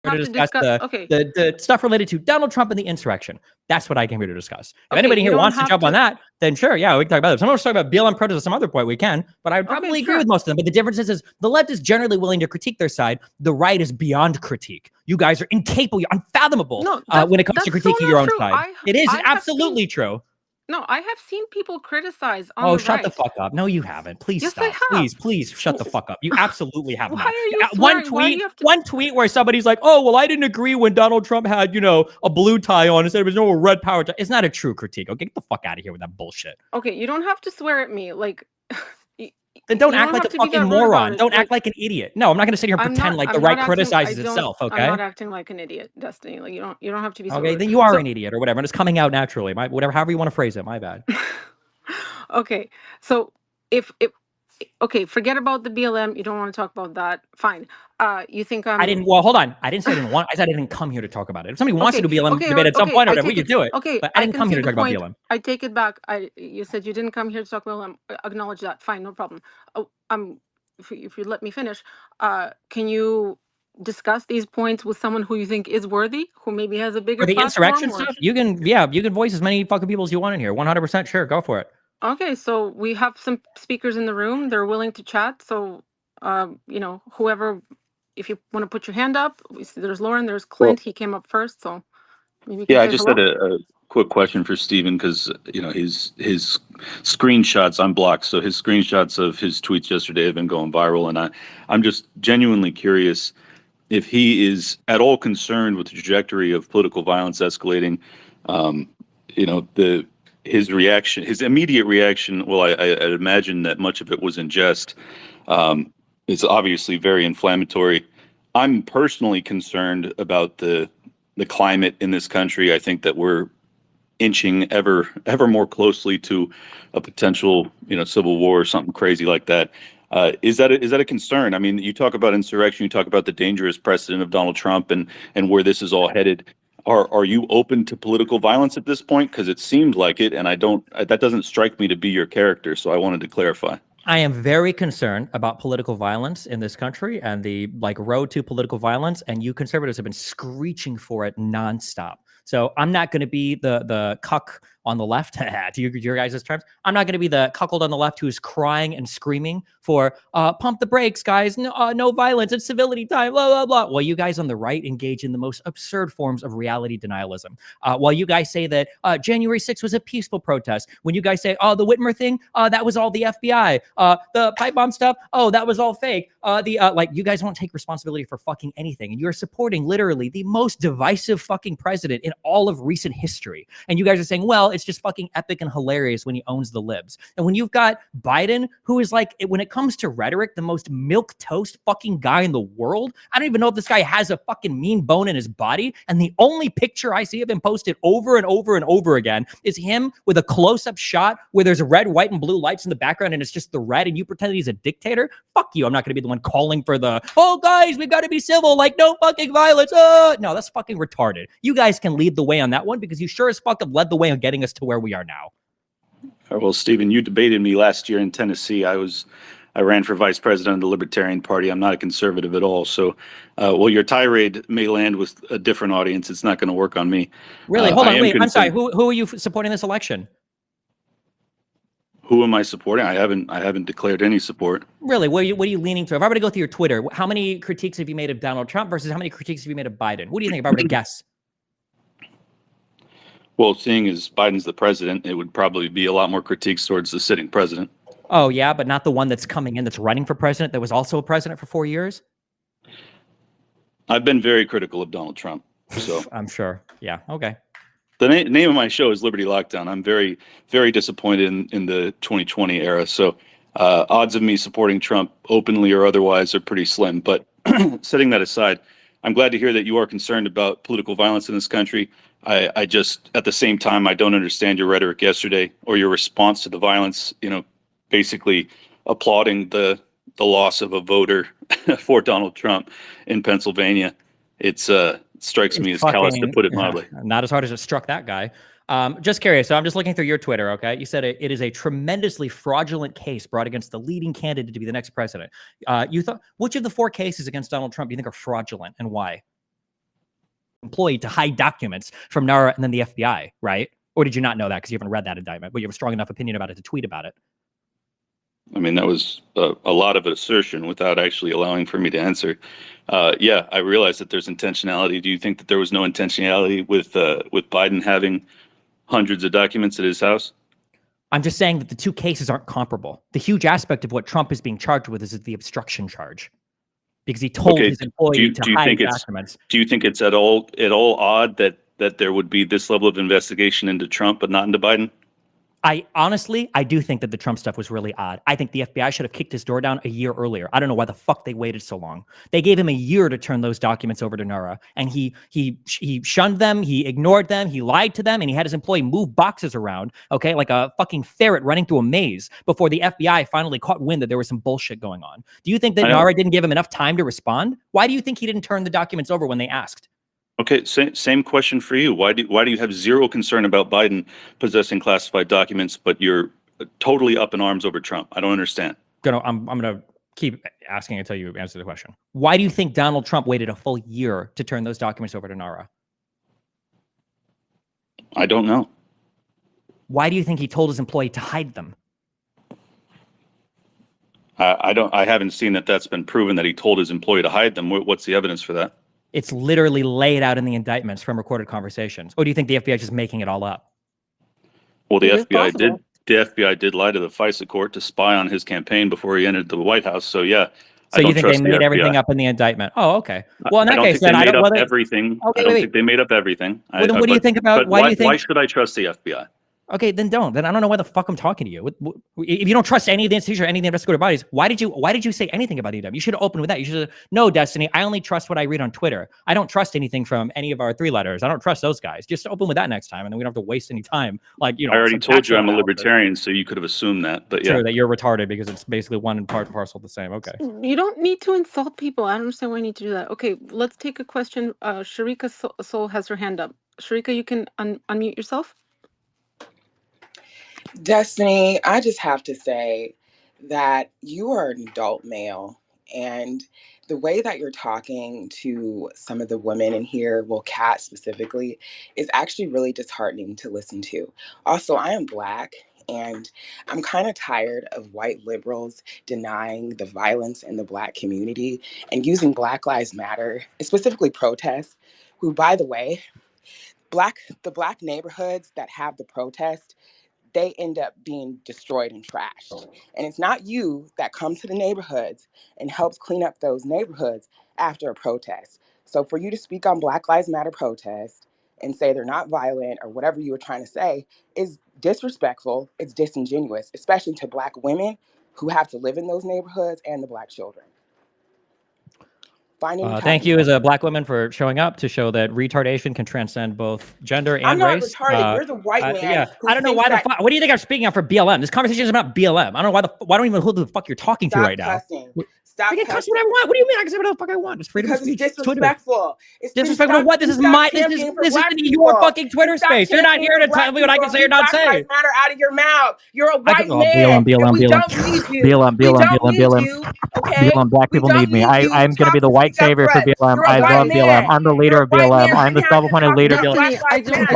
to discuss the stuff related to Donald Trump and the insurrection. That's what I came here to discuss. If anybody here wants to jump on that, then sure, yeah, we can talk about it. If someone wants to talk about BLM protests at some other point, we can. But I would probably agree with most of them. But the difference is the left is generally willing to critique their side. The right is beyond critique. You guys are incapable, you're unfathomable when it comes to critiquing your own side. It is absolutely true. No, I have seen people criticize on the right. Shut the fuck up. No, you haven't. Please yes, stop. Please shut the fuck up. You absolutely have Why not. Are you swearing? One tweet where somebody's like, oh, well, I didn't agree when Donald Trump had, a blue tie on instead of his normal red power tie. It's not a true critique. Okay, get the fuck out of here with that bullshit. Okay, you don't have to swear at me. Like, then don't act like a fucking moron. Don't act like an idiot. No, I'm not going to sit here and pretend like the right criticizes itself. Okay, I'm not acting like an idiot, Destiny. Like you don't have to be. Okay, then you are an idiot or whatever. And it's coming out naturally. However you want to phrase it. My bad. Okay, so if forget about the BLM. You don't want to talk about that. Fine. You think I didn't. Well, hold on. I didn't say I didn't want. I said I didn't come here to talk about it. If somebody wants to do BLM debate at some point or whatever, we could do it. Okay, but I didn't come here to talk about BLM. I take it back. You said you didn't come here to talk about BLM. Acknowledge that. Fine, no problem. If you let me finish, can you discuss these points with someone who you think is worthy, who maybe has a bigger for the insurrection stuff? You can voice as many fucking people as you want in here. 100% sure. Go for it. Okay, so we have some speakers in the room. They're willing to chat. So, whoever, if you want to put your hand up, there's Lauren, there's Clint. He came up first, so maybe. Yeah, I just had a quick question for Stephen because his screenshots I'm blocked, so his screenshots of his tweets yesterday have been going viral, and I'm just genuinely curious if he is at all concerned with the trajectory of political violence escalating. His reaction, his immediate reaction, well, I'd imagine that much of it was in jest. It's obviously very inflammatory. I'm personally concerned about the climate in this country. I think that we're inching ever more closely to a potential, civil war or something crazy like that. Is that a concern? I mean, you talk about insurrection, you talk about the dangerous precedent of Donald Trump and where this is all headed. Are you open to political violence at this point? Because it seemed like it, and that doesn't strike me to be your character. So I wanted to clarify. I am very concerned about political violence in this country and the road to political violence. And you conservatives have been screeching for it nonstop. So I'm not going to be the cuck on the left, to your guys' terms. I'm not going to be the cuckold on the left who is crying and screaming for pump the brakes, guys, no violence, it's civility time, blah, blah, blah. While you guys on the right engage in the most absurd forms of reality denialism. While you guys say that January 6th was a peaceful protest. When you guys say, oh, the Whitmer thing, that was all the FBI. The pipe bomb stuff, oh, that was all fake. You guys won't take responsibility for fucking anything. And you're supporting literally the most divisive fucking president in all of recent history. And you guys are saying, well, it's just fucking epic and hilarious when he owns the libs. And when you've got Biden, who is when it comes to rhetoric, the most milquetoast fucking guy in the world. I don't even know if this guy has a fucking mean bone in his body. And the only picture I see of him posted over and over and over again is him with a close-up shot where there's red, white, and blue lights in the background and it's just the red and you pretend that he's a dictator. Fuck you. I'm not going to be the one calling for oh guys, we've got to be civil, no fucking violence. No, that's fucking retarded. You guys can lead the way on that one because you sure as fuck have led the way on getting us to where we are now. Well, Stephen, you debated me last year in Tennessee. I ran for vice president of the Libertarian Party. I'm not a conservative at all. So, your tirade may land with a different audience. It's not going to work on me. Really? Hold on, wait. I'm sorry. Who are you supporting this election? Who am I supporting? I haven't declared any support. Really? What are you leaning to? If I were to go through your Twitter, how many critiques have you made of Donald Trump versus how many critiques have you made of Biden? What do you think if I were to guess? Well, seeing as Biden's the president, it would probably be a lot more critiques towards the sitting president. Oh, yeah, but not the one that's coming in that's running for president that was also a president for 4 years? I've been very critical of Donald Trump. So I'm sure. Yeah, okay. The name of my show is Liberty Lockdown. I'm very, very disappointed in the 2020 era. So odds of me supporting Trump openly or otherwise are pretty slim. But setting that aside, I'm glad to hear that you are concerned about political violence in this country. I just, at the same time, I don't understand your rhetoric yesterday or your response to the violence, basically applauding the loss of a voter for Donald Trump in Pennsylvania. It strikes me as callous, to put it mildly. Not as hard as it struck that guy. Just curious. So I'm just looking through your Twitter. Okay. You said it is a tremendously fraudulent case brought against the leading candidate to be the next president. You thought, which of the 4 cases against Donald Trump do you think are fraudulent and why? employee to hide documents from NARA and then the FBI, right? Or did you not know that because you haven't read that indictment, but you have a strong enough opinion about it to tweet about it? I mean, that was a lot of assertion without actually allowing for me to answer. Yeah, I realize that there's intentionality. Do you think that there was no intentionality with Biden having hundreds of documents at his house? I'm just saying that the two cases aren't comparable. The huge aspect of what Trump is being charged with is the obstruction charge, because he told his employee to hide documents. Do you think it's at all odd that there would be this level of investigation into Trump but not into Biden? I do think that the Trump stuff was really odd. I think the FBI should have kicked his door down a year earlier. I don't know why the fuck they waited so long. They gave him a year to turn those documents over to NARA, and he shunned them, he ignored them, he lied to them, and he had his employee move boxes around, okay, like a fucking ferret running through a maze before the FBI finally caught wind that there was some bullshit going on. Do you think that NARA didn't give him enough time to respond? Why do you think he didn't turn the documents over when they asked? Okay, same question for you. Why do you have zero concern about Biden possessing classified documents, but you're totally up in arms over Trump? I don't understand. I'm gonna keep asking until you answer the question. Why do you think Donald Trump waited a full year to turn those documents over to NARA? I don't know. Why do you think he told his employee to hide them? I haven't seen that's been proven that he told his employee to hide them. What's the evidence for that? It's literally laid out in the indictments from recorded conversations. Or do you think the FBI is just making it all up? Well, the FBI did lie to the FISA court to spy on his campaign before he entered the White House. So yeah. So you think they made everything up in the indictment? Oh, okay. Well, in that case, then I don't think they made up everything. I don't think they made up everything. Well, then what do you think about? Why should I trust the FBI? Okay, then don't. Then I don't know why the fuck I'm talking to you. If you don't trust any of the institutions or any of the investigative bodies, why did you say anything about EW? You should have opened with that. You should have, no, Destiny, I only trust what I read on Twitter. I don't trust anything from any of our three letters. I don't trust those guys. Just open with that next time, and then we don't have to waste any time. Like, you know, I already told you I'm a libertarian, so you could have assumed that. But yeah, true, that you're retarded because it's basically one part and parcel the same. Okay. You don't need to insult people. I don't understand why you need to do that. Okay, let's take a question. Sharika Soul has her hand up. Sharika, you can unmute yourself. Destiny, I just have to say that you are an adult male, and the way that you're talking to some of the women in here, well, Kat specifically, is actually really disheartening to listen to. Also, I am Black, and I'm kind of tired of white liberals denying the violence in the Black community and using Black Lives Matter, specifically protests, who, by the way, the Black neighborhoods that have the protest, they end up being destroyed and trashed. And it's not you that comes to the neighborhoods and helps clean up those neighborhoods after a protest. So for you to speak on Black Lives Matter protests and say they're not violent or whatever you were trying to say is disrespectful, it's disingenuous, especially to Black women who have to live in those neighborhoods and the Black children. Thank you as a Black woman for showing up to show that retardation can transcend both gender and race. I'm not retarded. You're the white man. Yeah, I don't know why the fuck. What do you think I'm speaking on for BLM? This conversation is about BLM. I don't know why don't even know who the fuck you're talking to right cussing. now. Stop I can cuss what I want. What do you mean I can say whatever the fuck I want? It's freedom of speech. It's disrespectful. It's disrespectful to what? This is your fucking Twitter space. You're not here to tell me what I can say or not say. Black Lives Matter out of your mouth. You're a white man. BLM. We don't need you. Okay? BLM. Black people need me. I'm going to be the white savior for BLM. I love BLM. I'm the leader of BLM. I'm the self-appointed leader of BLM.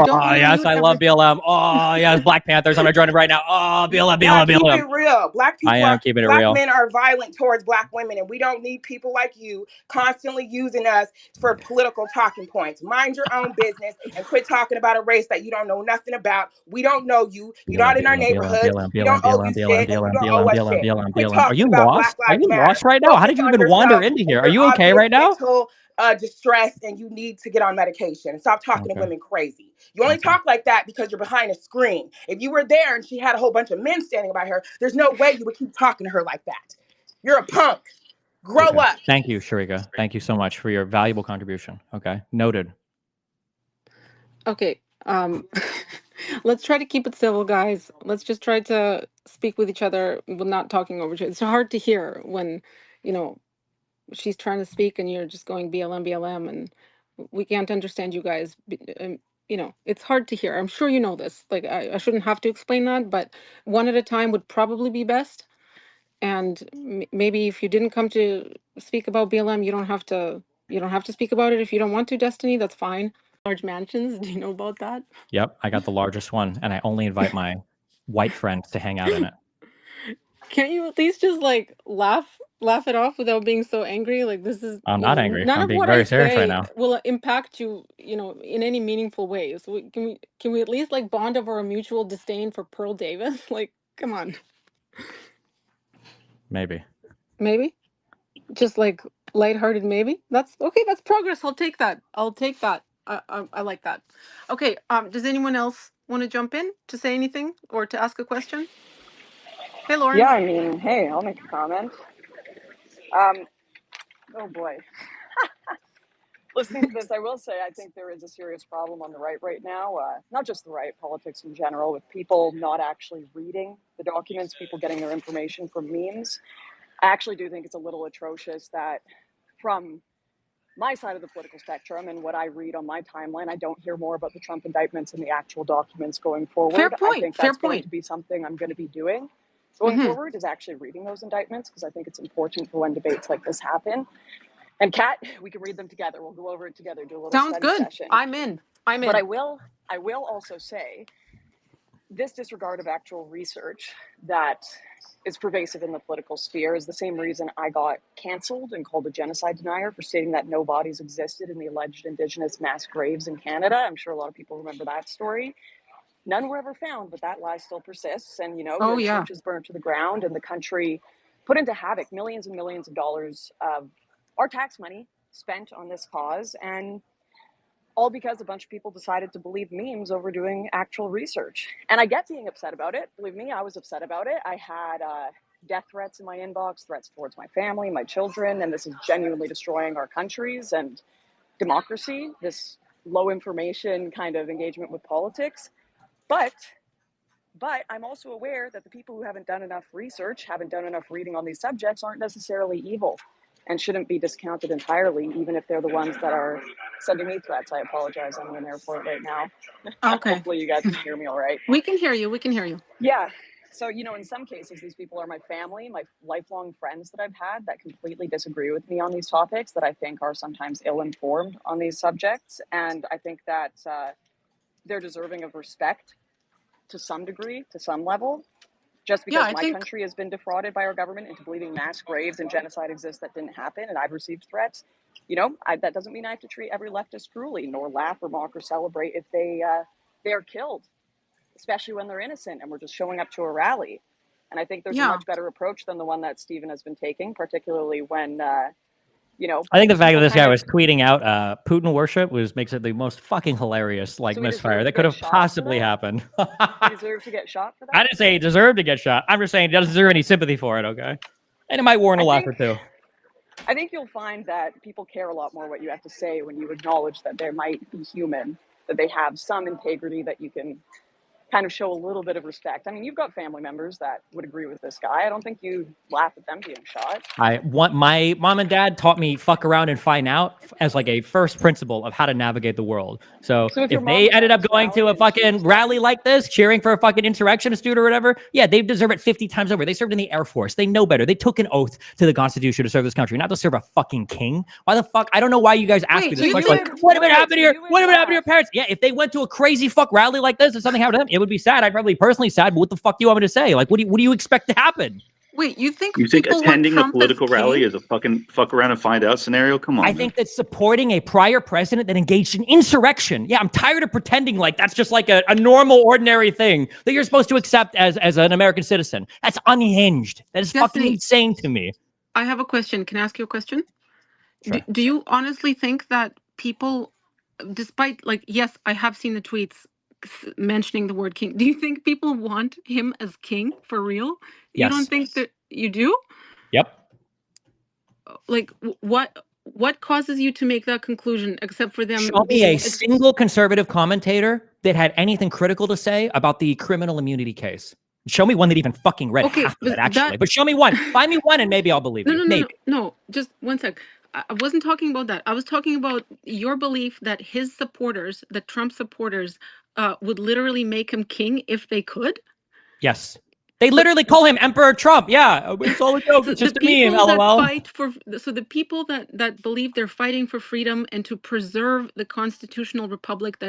Oh, yes, I love BLM. Oh, yes, Black Panthers. I'm going to join it right now. Oh, BLM. Keep it real. Black people, I am keeping it real. Black men are violent towards Black women, and we don't need people like you constantly using us for political talking points. Mind your own business and quit talking about a race that you don't know nothing about. We don't know you. You're not in our neighborhood. We don't owe you shit. You don't owe us shit. Are you lost? Are you lost right now? How did you even wander into here? Are you okay right now? Distress, and you need to get on medication and stop talking to women crazy. You only talk like that because you're behind a screen. If you were there and she had a whole bunch of men standing by her, there's no way you would keep talking to her like that. You're a punk. Grow up. Thank you, Sharika. Thank you so much for your valuable contribution. Okay, noted. Okay, let's try to keep it civil, guys. Let's just try to speak with each other with not talking over each other. It's hard to hear when, she's trying to speak and you're just going BLM, and we can't understand you guys. It's hard to hear. I'm sure you know this. Like, I shouldn't have to explain that, but one at a time would probably be best. And maybe if you didn't come to speak about BLM, you don't have to speak about it if you don't want to, Destiny. That's fine. large mansions. Do you know about that? Yep, I got the largest one, and I only invite my white friends to hang out in it. Can't you at least just like laugh it off without being so angry? Like this is, I'm not angry. none I'm of being what I very serious right say now. will impact you, in any meaningful way. So can we at least like bond over a mutual disdain for Pearl Davis? Like, come on. Maybe. Maybe. Just like lighthearted maybe. That's okay, that's progress. I'll take that. I like that. Okay, does anyone else want to jump in to say anything or to ask a question? Hey, Lauren. Yeah, I mean, hey, I'll make a comment. Oh boy. Listening to this, I will say I think there is a serious problem on the right now. Not just the right, politics in general, with people not actually reading the documents, people getting their information from memes. I actually do think it's a little atrocious that from my side of the political spectrum and what I read on my timeline, I don't hear more about the Trump indictments and the actual documents going Fair forward. I point. think Fair that's going point. to be something I'm going to be doing going forward, is actually reading those indictments, because I think it's important for when debates like this happen. And Kat, we can read them together. We'll go over it together, do a little Sounds study good. session. I'm in. But I will also say this disregard of actual research that is pervasive in the political sphere is the same reason I got canceled and called a genocide denier for stating that no bodies existed in the alleged Indigenous mass graves in Canada. I'm sure a lot of people remember that story. None were ever found, but that lie still persists. And, churches burned to the ground and the country put into havoc, millions and millions of dollars of our tax money spent on this cause. And all because a bunch of people decided to believe memes over doing actual research. And I get being upset about it. Believe me, I was upset about it. I had death threats in my inbox, threats towards my family, my children, and this is genuinely destroying our countries and democracy, this low information kind of engagement with politics. But I'm also aware that the people who haven't done enough research, haven't done enough reading on these subjects, aren't necessarily evil and shouldn't be discounted entirely, even if they're the ones that are sending me threats. I apologize. I'm in an airport right now. Okay. Hopefully you guys can hear me all right. We can hear you. Yeah. So, in some cases, these people are my family, my lifelong friends that I've had that completely disagree with me on these topics, that I think are sometimes ill-informed on these subjects. And I think that they're deserving of respect to some degree, to some level. Just because my country has been defrauded by our government into believing mass graves and genocide exists that didn't happen, and I've received threats, that doesn't mean I have to treat every leftist cruelly, nor laugh or mock or celebrate if they are killed, especially when they're innocent and we're just showing up to a rally. And I think there's a much better approach than the one that Stephen has been taking, particularly when I think the fact that this guy was tweeting out Putin worship makes it the most fucking hilarious misfire that could have possibly happened. He deserved to get shot for that? I didn't say he deserved to get shot. I'm just saying he doesn't deserve any sympathy for it, okay? And it might warrant a laugh or two. I think you'll find that people care a lot more what you have to say when you acknowledge that they might be human, that they have some integrity, that you can kind of show a little bit of respect. I mean, you've got family members that would agree with this guy. I don't think you laugh at them being shot. My mom and dad taught me fuck around and find out as like a first principle of how to navigate the world. So if they ended up going to a fucking rally like this, cheering for a fucking insurrectionist dude or whatever, yeah, they deserve it 50 times over. They served in the Air Force. They know better. They took an oath to the Constitution to serve this country, not to serve a fucking king. Why the fuck? I don't know why you guys ask me this question. Like, what would happen here? What would happen to your parents? Yeah, if they went to a crazy fuck rally like this and something happened to them, it would be sad. I'd probably personally sad, but what the fuck do you want me to say? Like, what do you expect to happen? Wait, you think attending a political rally is a fucking fuck around and find out scenario? Come on. I think that supporting a prior president that engaged in insurrection. Yeah, I'm tired of pretending like that's just like a normal, ordinary thing that you're supposed to accept as an American citizen. That's unhinged. That is fucking insane to me. I have a question. Can I ask you a question? Sure. Do you honestly think that people, despite yes, I have seen the tweets mentioning the word king. Do you think people want him as king for real? Yes. You don't think that you do? Yep. Like what causes you to make that conclusion, except for them? Show me a single conservative commentator that had anything critical to say about the criminal immunity case. Show me one that even fucking read half of it, actually. But show me one. Find me one and maybe I'll believe you. No, just one sec. I wasn't talking about that. I was talking about your belief that his supporters, the Trump supporters, would literally make him king if they could. Yes. They literally call him Emperor Trump. Yeah, it's all a joke. So It's the just a meme. people that LOL. fight for, so the people that believe they're fighting for freedom and to preserve the constitutional republic that